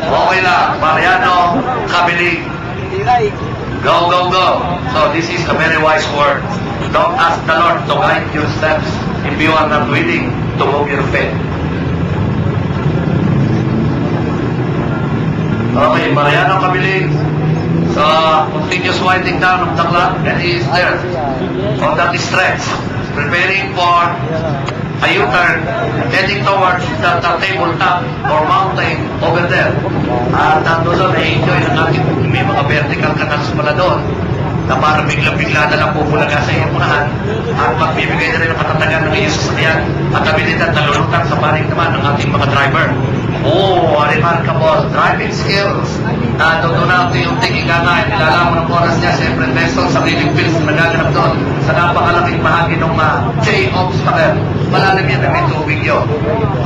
Okay lang. Mariano Kabiling. Go, go, go. So this is a very wise word. Don't ask the Lord to guide your steps if you are not willing to move your faith. Okay, Mariano Kabiling. So, continuous winding down of the clock, and he is there on that stretch, preparing for a U-turn, heading towards the tabletop or mountain over there. At doon na-enjoy ng ating may mga vertical canals pala doon na parang bigla-bigla na lang pupulaga sa iyong unahan at magbibigay na rin ng katatagan ng iyong sasakyan at abilidad na lulutan sa paring naman ng ating mga driver. Oh, remarkable driving skills. Doon natin yung tingigana, ilalaman ng oras niya, siyempre lesson sa reading fields na nagaganap doon sa napakalaking bahagi ng J-obstacle. Malalim yan na may tubig yun.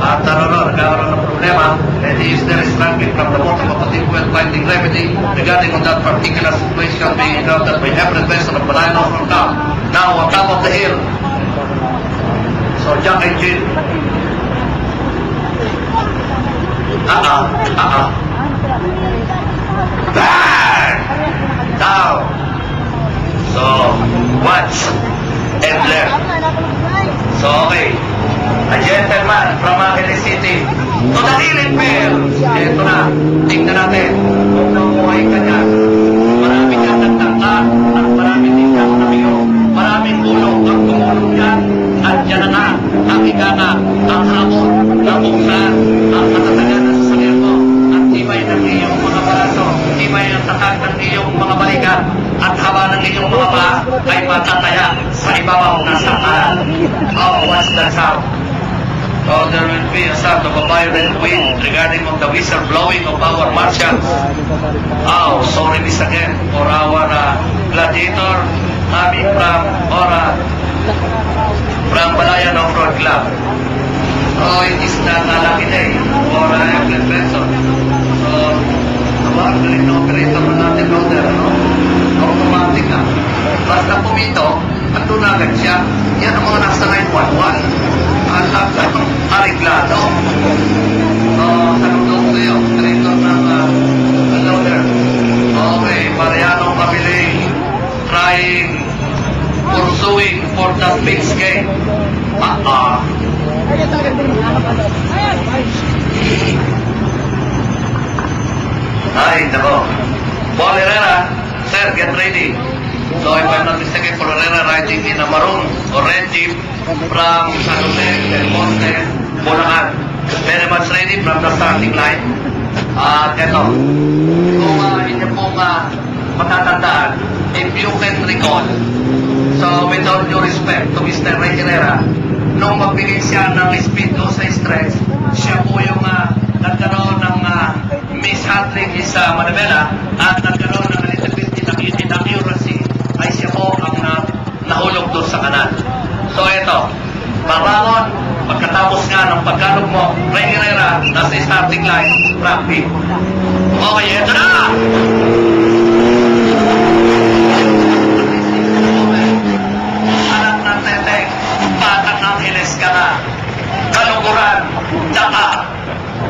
At nagkaroon ng problema, and he is there struggling from the bottom of the deep well finding remedy regarding on that particular situation being known that by every vessel of Malino from now on top of the hill. So Jack and Jill. Back! Down! So, watch and left. So, okay. A gentleman from Angeles City to the healing field. Ito na. Tingnan natin kung namuhay ka dyan. Maraming kang nagtangka at maraming din kang namiyong. Maraming gulong ang tumulong dyan. At dyan na nga ang higana, ang hamon, ang buksan, ang katatagan na sasakyan mo. At tibay ng iyong mga braso, tibay ng tatag ng iyong mga balikat, at haba ng iyong mga paa ay matataya sa ibabaw ng sakalan. Oh, what's that sound? So there will be a sound of a violent wind regarding on the whistle blowing of our marshals. Oh, sorry miss again for our gladiator coming from Balayan Off-Road Club. Oh, it is not a lucky day for Evelyn Benson. So, galing na operator na natin router, no? Automatic na. Basta pumito, andun na agad siya. Yan ang mga nasa 911. At ariglado. So, saludo ko kayo. Operator ng router. Okay, Mariano Kabiling. Pursuing for that mixed game. Ay, nako. Paul Herrera, sir, get ready. So, if I'm not mistaken, Paul Herrera riding in a maroon or red jeep from San Jose, Del Monte, Bulacan. Very much ready from the starting line. At eto, kung inyo pong matatandaan, if you can recall, so with all due respect to Mr. Ray Herrera, nung magbigay siya ng speed doon sa stretch, siya po yung nagkaroon ng mishandling sa manibela at nagkaroon ng little bit inaccuracy ay siya po ang nahulog doon sa kanan. So ito, parangon, pagkatapos nga ng pagkalog mo, Ray Herrera, nasa starting line, rugby. Okay, ito na!